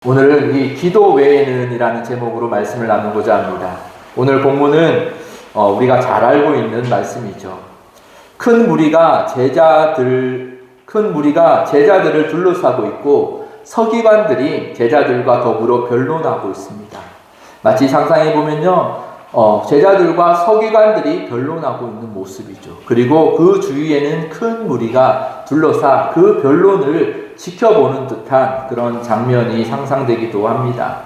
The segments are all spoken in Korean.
오늘은 이 기도 외에는 이라는 제목으로 말씀을 나누고자 합니다. 오늘 본문은 우리가 잘 알고 있는 말씀이죠. 큰 무리가 제자들을 둘러싸고 있고 서기관들이 제자들과 더불어 변론하고 있습니다. 마치 상상해 보면요, 제자들과 서기관들이 변론하고 있는 모습이죠. 그리고 그 주위에는 큰 무리가 둘러싸 그 변론을 지켜보는 듯한 그런 장면이 상상되기도 합니다.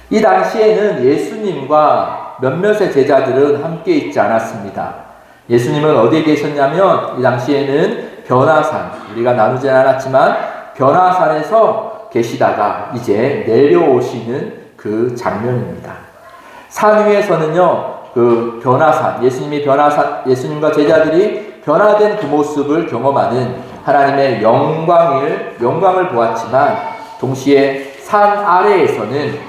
이 당시에는 예수님과 몇몇의 제자들은 함께 있지 않았습니다. 예수님은 어디에 계셨냐면 이 당시에는 변화산, 우리가 나누진 않았지만 변화산에서 계시다가 이제 내려오시는 그 장면입니다. 산 위에서는요, 그 변화산, 예수님과 제자들이 변화된 그 모습을 경험하는 하나님의 영광을 보았지만, 동시에 산 아래에서는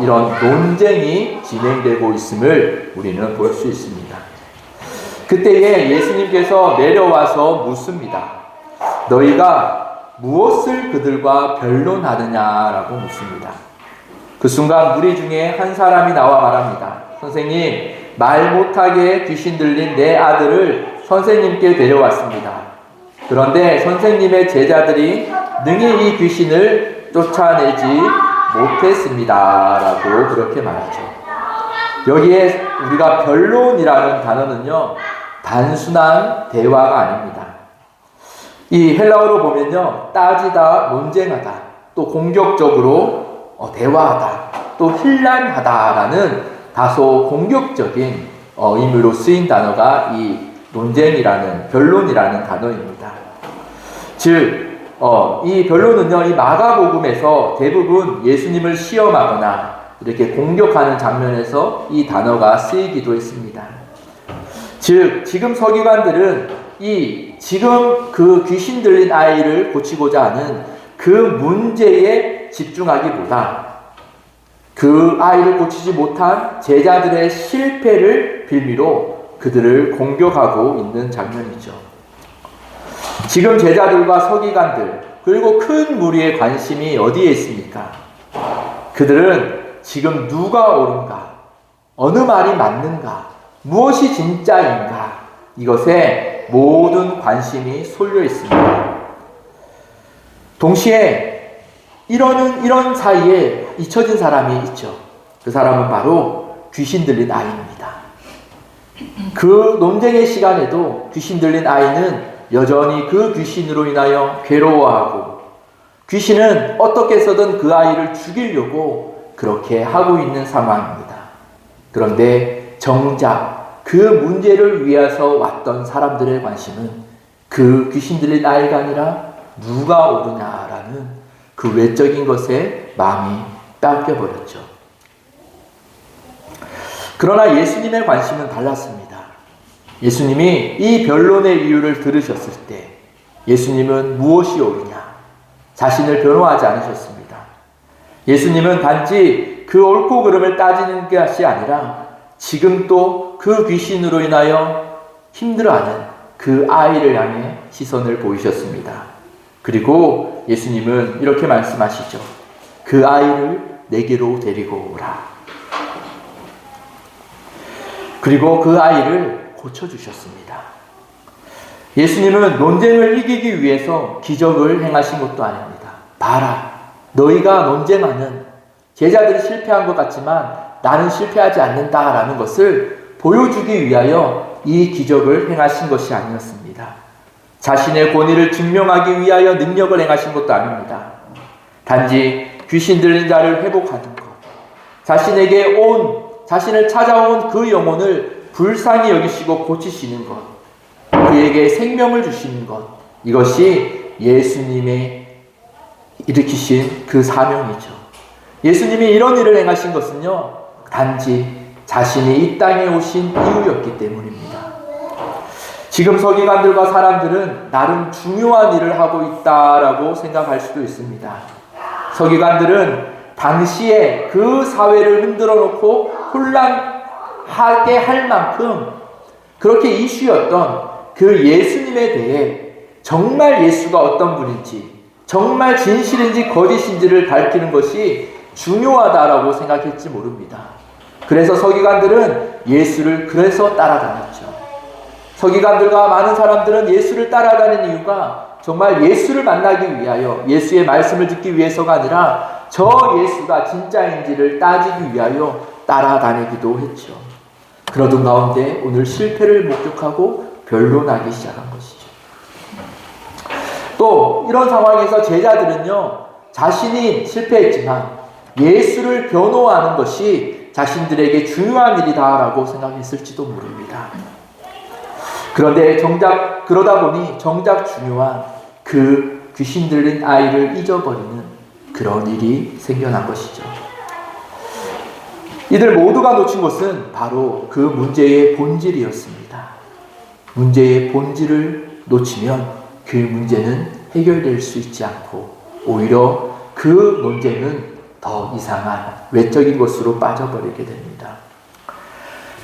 이런 논쟁이 진행되고 있음을 우리는 볼 수 있습니다. 그때에 예수님께서 내려와서 묻습니다. 너희가 무엇을 그들과 변론하느냐라고 묻습니다. 그 순간 무리 중에 한 사람이 나와 말합니다. 선생님, 말 못하게 귀신 들린 내 아들을 선생님께 데려왔습니다. 그런데 선생님의 제자들이 능히 이 귀신을 쫓아내지 못했습니다. 라고 그렇게 말하죠. 여기에 우리가 변론이라는 단어는요, 단순한 대화가 아닙니다. 이 헬라어로 보면요, 따지다, 논쟁하다, 또 공격적으로 대화하다, 또 힐난하다라는 다소 공격적인 의미로 쓰인 단어가 이 논쟁이라는, 변론이라는 단어입니다. 즉, 이 변론은요, 이 마가복음에서 대부분 예수님을 시험하거나 이렇게 공격하는 장면에서 이 단어가 쓰이기도 했습니다. 즉, 지금 서기관들은 지금 그 귀신 들린 아이를 고치고자 하는 그 문제에 집중하기보다 그 아이를 고치지 못한 제자들의 실패를 빌미로 그들을 공격하고 있는 장면이죠. 지금 제자들과 서기관들, 그리고 큰 무리의 관심이 어디에 있습니까? 그들은 지금 누가 옳은가, 어느 말이 맞는가, 무엇이 진짜인가, 이것에 모든 관심이 쏠려 있습니다. 동시에 이런 사이에 잊혀진 사람이 있죠. 그 사람은 바로 귀신 들린 아이입니다. 그 논쟁의 시간에도 귀신 들린 아이는 여전히 그 귀신으로 인하여 괴로워하고, 귀신은 어떻게 해서든 그 아이를 죽이려고 그렇게 하고 있는 상황입니다. 그런데 정작 그 문제를 위해서 왔던 사람들의 관심은 그 귀신 들린 아이가 아니라 누가 옳으냐라는 그 외적인 것에 마음이 뺏겨버렸죠. 그러나 예수님의 관심은 달랐습니다. 예수님이 이 변론의 이유를 들으셨을 때 예수님은 무엇이 옳으냐, 자신을 변호하지 않으셨습니다. 예수님은 단지 그 옳고 그름을 따지는 것이 아니라 지금 또 그 귀신으로 인하여 힘들어하는 그 아이를 향해 시선을 보이셨습니다. 그리고 예수님은 이렇게 말씀하시죠. 그 아이를 내게로 데리고 오라. 그리고 그 아이를 고쳐주셨습니다. 예수님은 논쟁을 이기기 위해서 기적을 행하신 것도 아닙니다. 봐라, 너희가 논쟁하는 제자들이 실패한 것 같지만 나는 실패하지 않는다라는 것을 보여주기 위하여 이 기적을 행하신 것이 아니었습니다. 자신의 권위를 증명하기 위하여 능력을 행하신 것도 아닙니다. 단지 귀신 들린 자를 회복하는 것, 자신을 찾아온 그 영혼을 불쌍히 여기시고 고치시는 것, 그에게 생명을 주시는 것, 이것이 예수님의 일으키신 그 사명이죠. 예수님이 이런 일을 행하신 것은요, 단지 자신이 이 땅에 오신 이유였기 때문입니다. 지금 서기관들과 사람들은 나름 중요한 일을 하고 있다라고 생각할 수도 있습니다. 서기관들은 당시에 그 사회를 흔들어 놓고 혼란하게 할 만큼 그렇게 이슈였던 그 예수님에 대해 정말 예수가 어떤 분인지, 정말 진실인지 거짓인지를 밝히는 것이 중요하다라고 생각했지 모릅니다. 그래서 서기관들은 예수를 그래서 따라다녔죠. 서기관들과 많은 사람들은 예수를 따라다니는 이유가 정말 예수를 만나기 위하여, 예수의 말씀을 듣기 위해서가 아니라 저 예수가 진짜인지를 따지기 위하여 따라다니기도 했죠. 그러던 가운데 오늘 실패를 목격하고 변론하기 시작한 것이죠. 또 이런 상황에서 제자들은요, 자신이 실패했지만 예수를 변호하는 것이 자신들에게 중요한 일이다라고 생각했을지도 모릅니다. 그런데 그러다 보니 정작 중요한 그 귀신 들린 아이를 잊어버리는 그런 일이 생겨난 것이죠. 이들 모두가 놓친 것은 바로 그 문제의 본질이었습니다. 문제의 본질을 놓치면 그 문제는 해결될 수 있지 않고 오히려 그 논쟁은 더 이상한 외적인 것으로 빠져버리게 됩니다.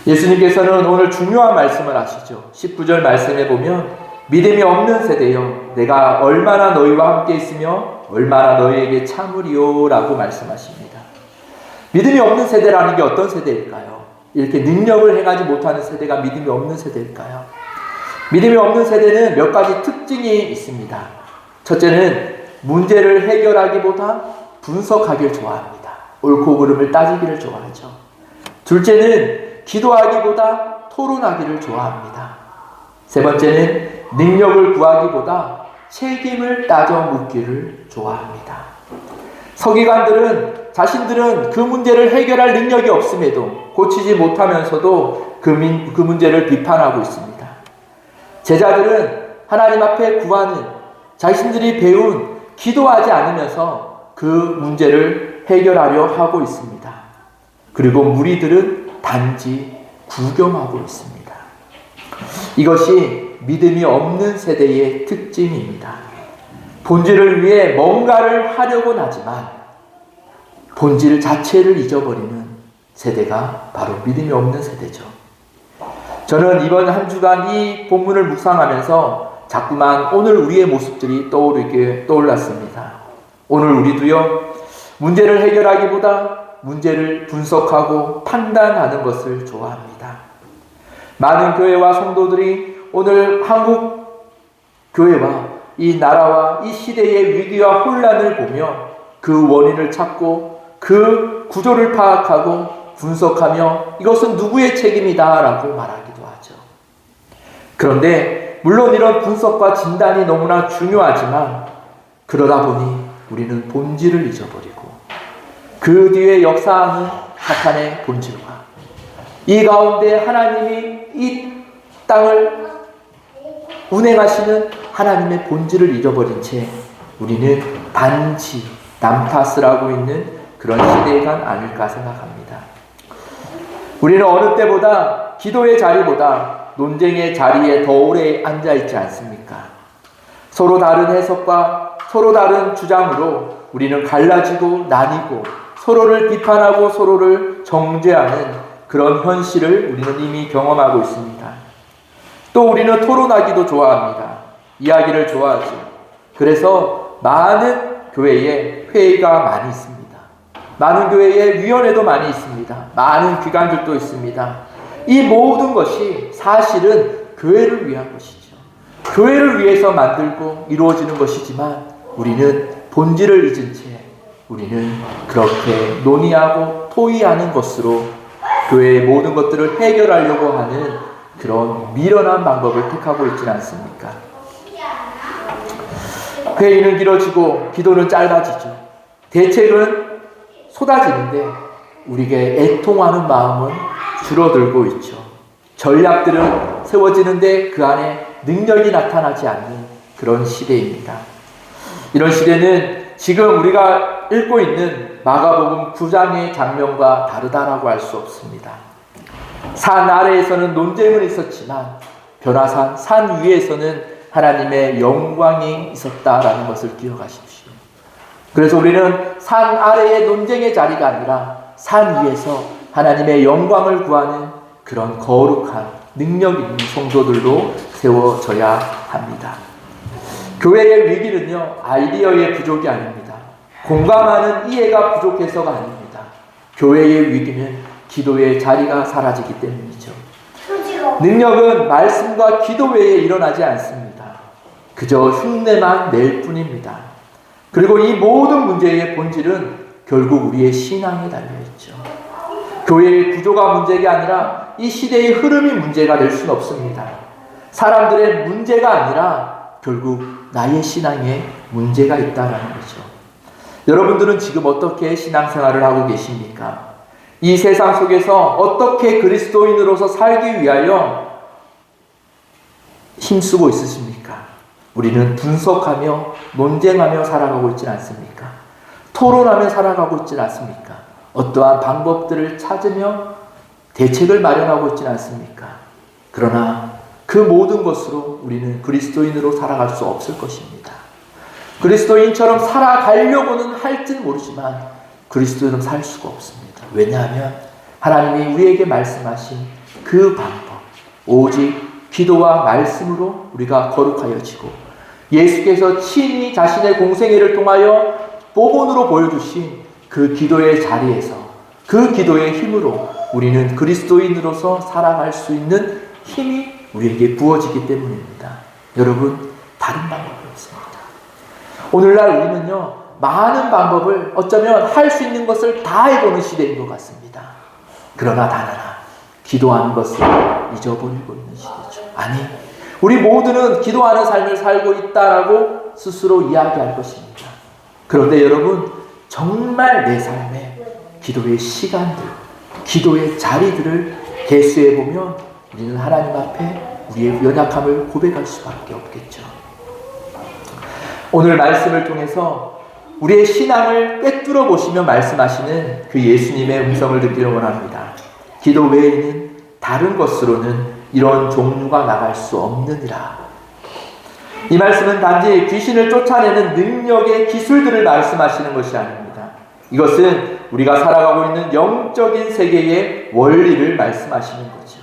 예수님께서는 오늘 중요한 말씀을 하시죠. 19절 말씀에 보면 믿음이 없는 세대여 내가 얼마나 너희와 함께 있으며 얼마나 너희에게 참으리요 라고 말씀하십니다. 믿음이 없는 세대라는 게 어떤 세대일까요? 이렇게 능력을 행하지 못하는 세대가 믿음이 없는 세대일까요? 믿음이 없는 세대는 몇 가지 특징이 있습니다. 첫째는 문제를 해결하기보다 분석하기를 좋아합니다. 옳고 그름을 따지기를 좋아하죠. 둘째는 기도하기보다 토론하기를 좋아합니다. 세 번째는 능력을 구하기보다 책임을 따져 묻기를 좋아합니다. 서기관들은 자신들은 그 문제를 해결할 능력이 없음에도 고치지 못하면서도 그 문제를 비판하고 있습니다. 제자들은 하나님 앞에 구하는 자신들이 배운 기도하지 않으면서 그 문제를 해결하려 하고 있습니다. 그리고 무리들은 단지 구경하고 있습니다. 이것이 믿음이 없는 세대의 특징입니다. 본질을 위해 뭔가를 하려고는 하지만 본질 자체를 잊어버리는 세대가 바로 믿음이 없는 세대죠. 저는 이번 한 주간 이 본문을 묵상하면서 자꾸만 오늘 우리의 모습들이 떠올랐습니다. 오늘 우리도요, 문제를 해결하기보다 문제를 분석하고 판단하는 것을 좋아합니다. 많은 교회와 성도들이 오늘 한국 교회와 이 나라와 이 시대의 위기와 혼란을 보며 그 원인을 찾고 그 구조를 파악하고 분석하며 이것은 누구의 책임이다 라고 말하기도 하죠. 그런데 물론 이런 분석과 진단이 너무나 중요하지만 그러다 보니 우리는 본질을 잊어버리고 그 뒤에 역사하는 사탄의 본질과 이 가운데 하나님이 이 땅을 운행하시는 하나님의 본질을 잃어버린 채 우리는 단지 남 탓을 하고 있는 그런 시대가 아닐까 생각합니다. 우리는 어느 때보다 기도의 자리보다 논쟁의 자리에 더 오래 앉아있지 않습니까? 서로 다른 해석과 서로 다른 주장으로 우리는 갈라지고 나뉘고 서로를 비판하고 서로를 정죄하는 그런 현실을 우리는 이미 경험하고 있습니다. 또 우리는 토론하기도 좋아합니다. 이야기를 좋아하죠. 그래서 많은 교회에 회의가 많이 있습니다. 많은 교회에 위원회도 많이 있습니다. 많은 기관들도 있습니다. 이 모든 것이 사실은 교회를 위한 것이죠. 교회를 위해서 만들고 이루어지는 것이지만 우리는 본질을 잊은 채 우리는 그렇게 논의하고 토의하는 것으로 교회의 모든 것들을 해결하려고 하는 그런 미련한 방법을 택하고 있지는 않습니까? 회의는 길어지고 기도는 짧아지죠. 대책은 쏟아지는데 우리에게 애통하는 마음은 줄어들고 있죠. 전략들은 세워지는데 그 안에 능력이 나타나지 않는 그런 시대입니다. 이런 시대는 지금 우리가 읽고 있는 마가복음 9장의 장면과 다르다라고 할 수 없습니다. 산 아래에서는 논쟁은 있었지만 변화산 산 위에서는 하나님의 영광이 있었다라는 것을 기억하십시오. 그래서 우리는 산 아래의 논쟁의 자리가 아니라 산 위에서 하나님의 영광을 구하는 그런 거룩한 능력 있는 성도들로 세워져야 합니다. 교회의 위기는요, 아이디어의 부족이 아닙니다. 공감하는 이해가 부족해서가 아닙니다. 교회의 위기는 기도의 자리가 사라지기 때문이죠. 능력은 말씀과 기도 외에 일어나지 않습니다. 그저 흉내만 낼 뿐입니다. 그리고 이 모든 문제의 본질은 결국 우리의 신앙에 달려있죠. 교회의 구조가 문제가 아니라 이 시대의 흐름이 문제가 될 수는 없습니다. 사람들의 문제가 아니라 결국 나의 신앙에 문제가 있다는 거죠. 여러분들은 지금 어떻게 신앙생활을 하고 계십니까? 이 세상 속에서 어떻게 그리스도인으로서 살기 위하여 힘쓰고 있으십니까? 우리는 분석하며 논쟁하며 살아가고 있지 않습니까? 토론하며 살아가고 있지 않습니까? 어떠한 방법들을 찾으며 대책을 마련하고 있지 않습니까? 그러나 그 모든 것으로 우리는 그리스도인으로 살아갈 수 없을 것입니다. 그리스도인처럼 살아가려고는 할지는 모르지만 그리스도인으로 살 수가 없습니다. 왜냐하면 하나님이 우리에게 말씀하신 그 방법, 오직 기도와 말씀으로 우리가 거룩하여지고 예수께서 친히 자신의 공생애를 통하여 모본으로 보여주신 그 기도의 자리에서 그 기도의 힘으로 우리는 그리스도인으로서 살아갈 수 있는 힘이 우리에게 부어지기 때문입니다. 여러분, 다른 방법이 없습니다. 오늘날 우리는요, 많은 방법을 어쩌면 할 수 있는 것을 다 해보는 시대인 것 같습니다. 그러나 단 하나, 기도하는 것을 잊어버리고 있는 시대죠. 아니, 우리 모두는 기도하는 삶을 살고 있다라고 스스로 이야기할 것입니다. 그런데 여러분, 정말 내 삶에 기도의 시간들, 기도의 자리들을 개수해보면 우리는 하나님 앞에 우리의 연약함을 고백할 수밖에 없겠죠. 오늘 말씀을 통해서 우리의 신앙을 꿰뚫어 보시며 말씀하시는 그 예수님의 음성을 듣기를 원합니다. 기도 외에는 다른 것으로는 이런 종류가 나갈 수 없느니라. 이 말씀은 단지 귀신을 쫓아내는 능력의 기술들을 말씀하시는 것이 아닙니다. 이것은 우리가 살아가고 있는 영적인 세계의 원리를 말씀하시는 거죠.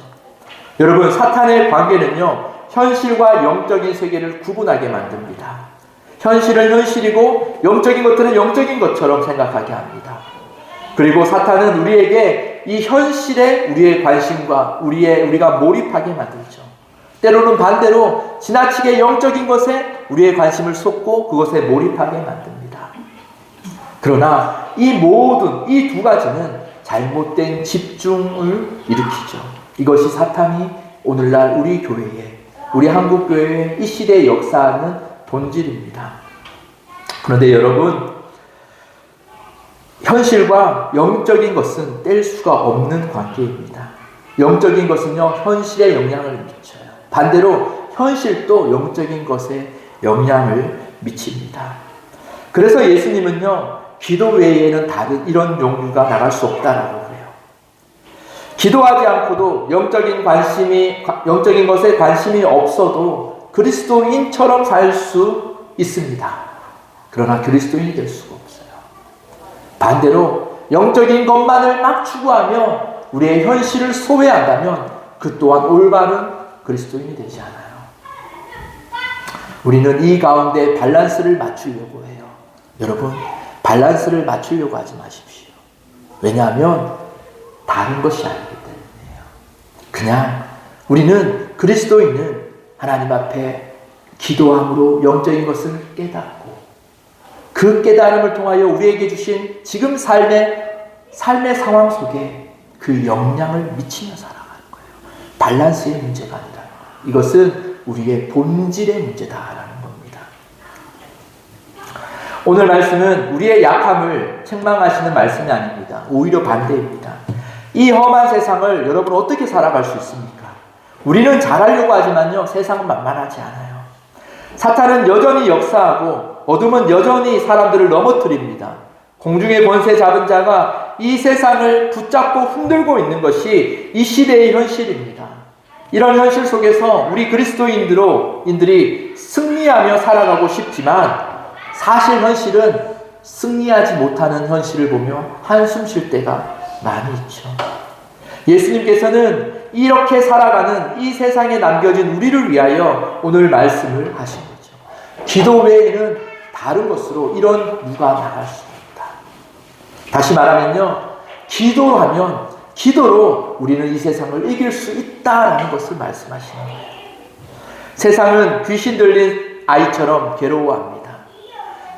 여러분, 사탄의 관계는요, 현실과 영적인 세계를 구분하게 만듭니다. 현실은 현실이고 영적인 것들은 영적인 것처럼 생각하게 합니다. 그리고 사탄은 우리에게 이 현실에 우리의 관심과 우리가 몰입하게 만들죠. 때로는 반대로 지나치게 영적인 것에 우리의 관심을 쏟고 그것에 몰입하게 만듭니다. 그러나 이 두 가지는 잘못된 집중을 일으키죠. 이것이 사탄이 오늘날 우리 교회에, 우리 한국교회에 이 시대에 역사하는 본질입니다. 그런데 여러분, 현실과 영적인 것은 뗄 수가 없는 관계입니다. 영적인 것은요, 현실에 영향을 미쳐요. 반대로 현실도 영적인 것에 영향을 미칩니다. 그래서 예수님은요, 기도 외에는 다른 이런 종류가 나갈 수 없다라고 그래요. 기도하지 않고도 영적인 것에 관심이 없어도 그리스도인처럼 살 수 있습니다. 그러나 그리스도인이 될 수가 없어요. 반대로 영적인 것만을 막 추구하며 우리의 현실을 소외한다면 그 또한 올바른 그리스도인이 되지 않아요. 우리는 이 가운데 밸런스를 맞추려고 해요. 여러분, 밸런스를 맞추려고 하지 마십시오. 왜냐하면 다른 것이 아니기 때문이에요. 그냥 우리는 그리스도인은 하나님 앞에 기도함으로 영적인 것을 깨닫고 그 깨달음을 통하여 우리에게 주신 지금 삶의 상황 속에 그 영향을 미치며 살아가는 거예요. 밸런스의 문제가 아니라 이것은 우리의 본질의 문제다라는 겁니다. 오늘 말씀은 우리의 약함을 책망하시는 말씀이 아닙니다. 오히려 반대입니다. 이 험한 세상을 여러분 어떻게 살아갈 수 있습니까? 우리는 잘하려고 하지만요, 세상은 만만하지 않아요. 사탄은 여전히 역사하고 어둠은 여전히 사람들을 넘어뜨립니다. 공중의 권세 잡은 자가 이 세상을 붙잡고 흔들고 있는 것이 이 시대의 현실입니다. 이런 현실 속에서 우리 그리스도인들이 승리하며 살아가고 싶지만 사실 현실은 승리하지 못하는 현실을 보며 한숨 쉴 때가 많이 있죠. 예수님께서는 이렇게 살아가는 이 세상에 남겨진 우리를 위하여 오늘 말씀을 하신 거죠. 기도 외에는 다른 것으로 이런 무가 나갈 수 없다. 다시 말하면요, 기도로 우리는 이 세상을 이길 수 있다라는 것을 말씀하시는 거예요. 세상은 귀신 들린 아이처럼 괴로워합니다.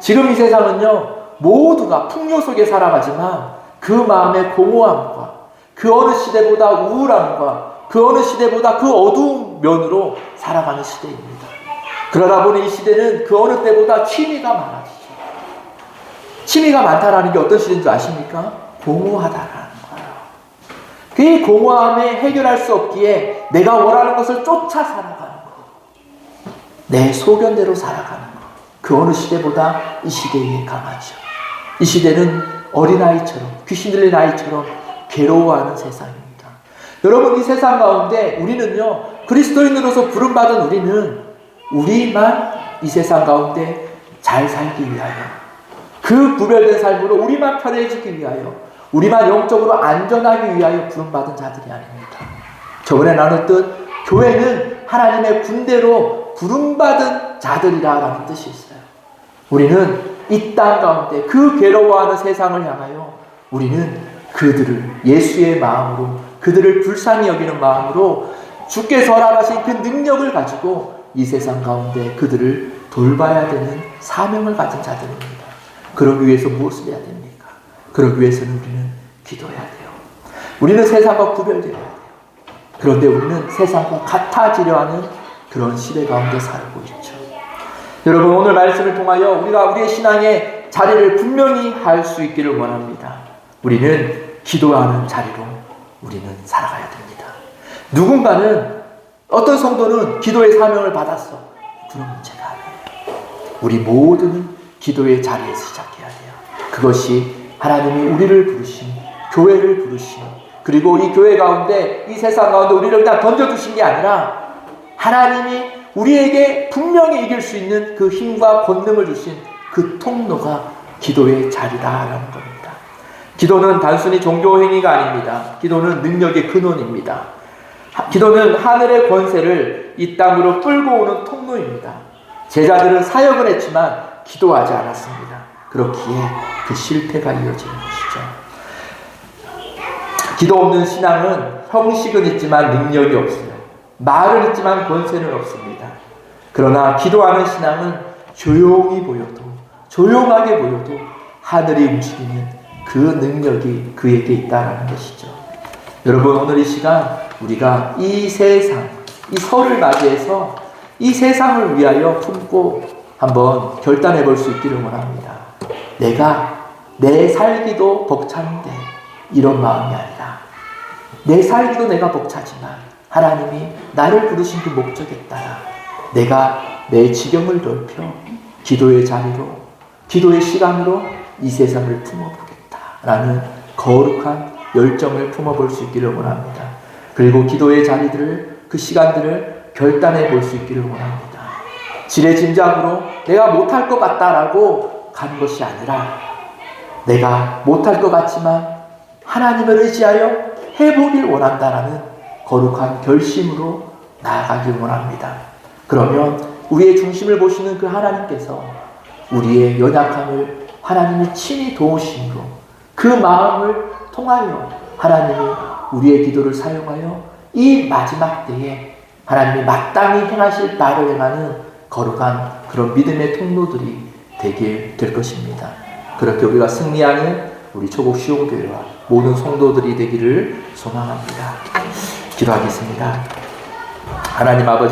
지금 이 세상은요, 모두가 풍요 속에 살아가지만 그 마음의 공허함과 그 어느 시대보다 우울함과 그 어느 시대보다 그 어두운 면으로 살아가는 시대입니다. 그러다 보니 이 시대는 그 어느 때보다 취미가 많아지죠. 취미가 많다라는 게 어떤 시대인 줄 아십니까? 공허하다라는 거예요. 그 공허함에 해결할 수 없기에 내가 원하는 것을 쫓아 살아가는 거, 내 소견대로 살아가는 거, 그 어느 시대보다 이 시대에 강하죠. 이 시대는 어린아이처럼, 귀신 들린 아이처럼 괴로워하는 세상입니다. 여러분, 이 세상 가운데 우리는요, 그리스도인으로서 부름받은 우리만 이 세상 가운데 잘 살기 위하여, 그 구별된 삶으로 우리만 편해지기 위하여, 우리만 영적으로 안전하기 위하여 부름받은 자들이 아닙니다. 저번에 나눴듯 교회는 하나님의 군대로 부름받은 자들이라는 뜻이 있어요. 우리는 이 땅 가운데 그 괴로워하는 세상을 향하여 우리는 그들을 예수의 마음으로, 그들을 불쌍히 여기는 마음으로 주께서 허락하신 그 능력을 가지고 이 세상 가운데 그들을 돌봐야 되는 사명을 가진 자들입니다. 그러기 위해서 무엇을 해야 됩니까? 그러기 위해서는 우리는 기도해야 돼요. 우리는 세상과 구별되어야 돼요. 그런데 우리는 세상과 같아지려 하는 그런 시대 가운데 살고 있죠. 여러분, 오늘 말씀을 통하여 우리가 우리의 신앙의 자리를 분명히 할 수 있기를 원합니다. 우리는 기도하는 자리로 우리는 살아가야 됩니다. 누군가는, 어떤 성도는 기도의 사명을 받았어. 그런 문제가 아니에요. 우리 모두는 기도의 자리에서 시작해야 돼요. 그것이 하나님이 우리를 부르신, 교회를 부르신, 그리고 이 교회 가운데, 이 세상 가운데 우리를 그냥 던져두신 게 아니라 하나님이 우리에게 분명히 이길 수 있는 그 힘과 권능을 주신 그 통로가 기도의 자리다라는 겁니다. 기도는 단순히 종교 행위가 아닙니다. 기도는 능력의 근원입니다. 기도는 하늘의 권세를 이 땅으로 끌고 오는 통로입니다. 제자들은 사역을 했지만 기도하지 않았습니다. 그렇기에 그 실패가 이어지는 것이죠. 기도 없는 신앙은 형식은 있지만 능력이 없어요. 말은 있지만 권세는 없습니다. 그러나 기도하는 신앙은 조용히 보여도, 조용하게 보여도 하늘이 움직이는 그 능력이 그에게 있다는 것이죠. 여러분, 오늘 이 시간 우리가 이 세상, 이 설을 맞이해서 이 세상을 위하여 품고 한번 결단해 볼 수 있기를 원합니다. 내 살기도 벅찬데 이런 마음이 아니라, 내 살기도 내가 벅차지만 하나님이 나를 부르신 그 목적에 따라 내가 내 지경을 넓혀 기도의 자리로, 기도의 시간으로 이 세상을 품어보겠다라는 거룩한 열정을 품어볼 수 있기를 원합니다. 그리고 기도의 자리들을, 그 시간들을 결단해 볼 수 있기를 원합니다. 지레짐작으로 내가 못할 것 같다라고 가는 것이 아니라, 내가 못할 것 같지만 하나님을 의지하여 해보길 원한다라는 거룩한 결심으로 나아가길 원합니다. 그러면 우리의 중심을 보시는 그 하나님께서 우리의 연약함을 하나님이 친히 도우심으로 그 마음을 통하여 하나님이 우리의 기도를 사용하여 이 마지막 때에 하나님이 마땅히 행하실 바를 행하는 거룩한 그런 믿음의 통로들이 되게 될 것입니다. 그렇게 우리가 승리하는 우리 초곡 시온교회와 모든 성도들이 되기를 소망합니다. 기도하겠습니다. 하나님 아버지,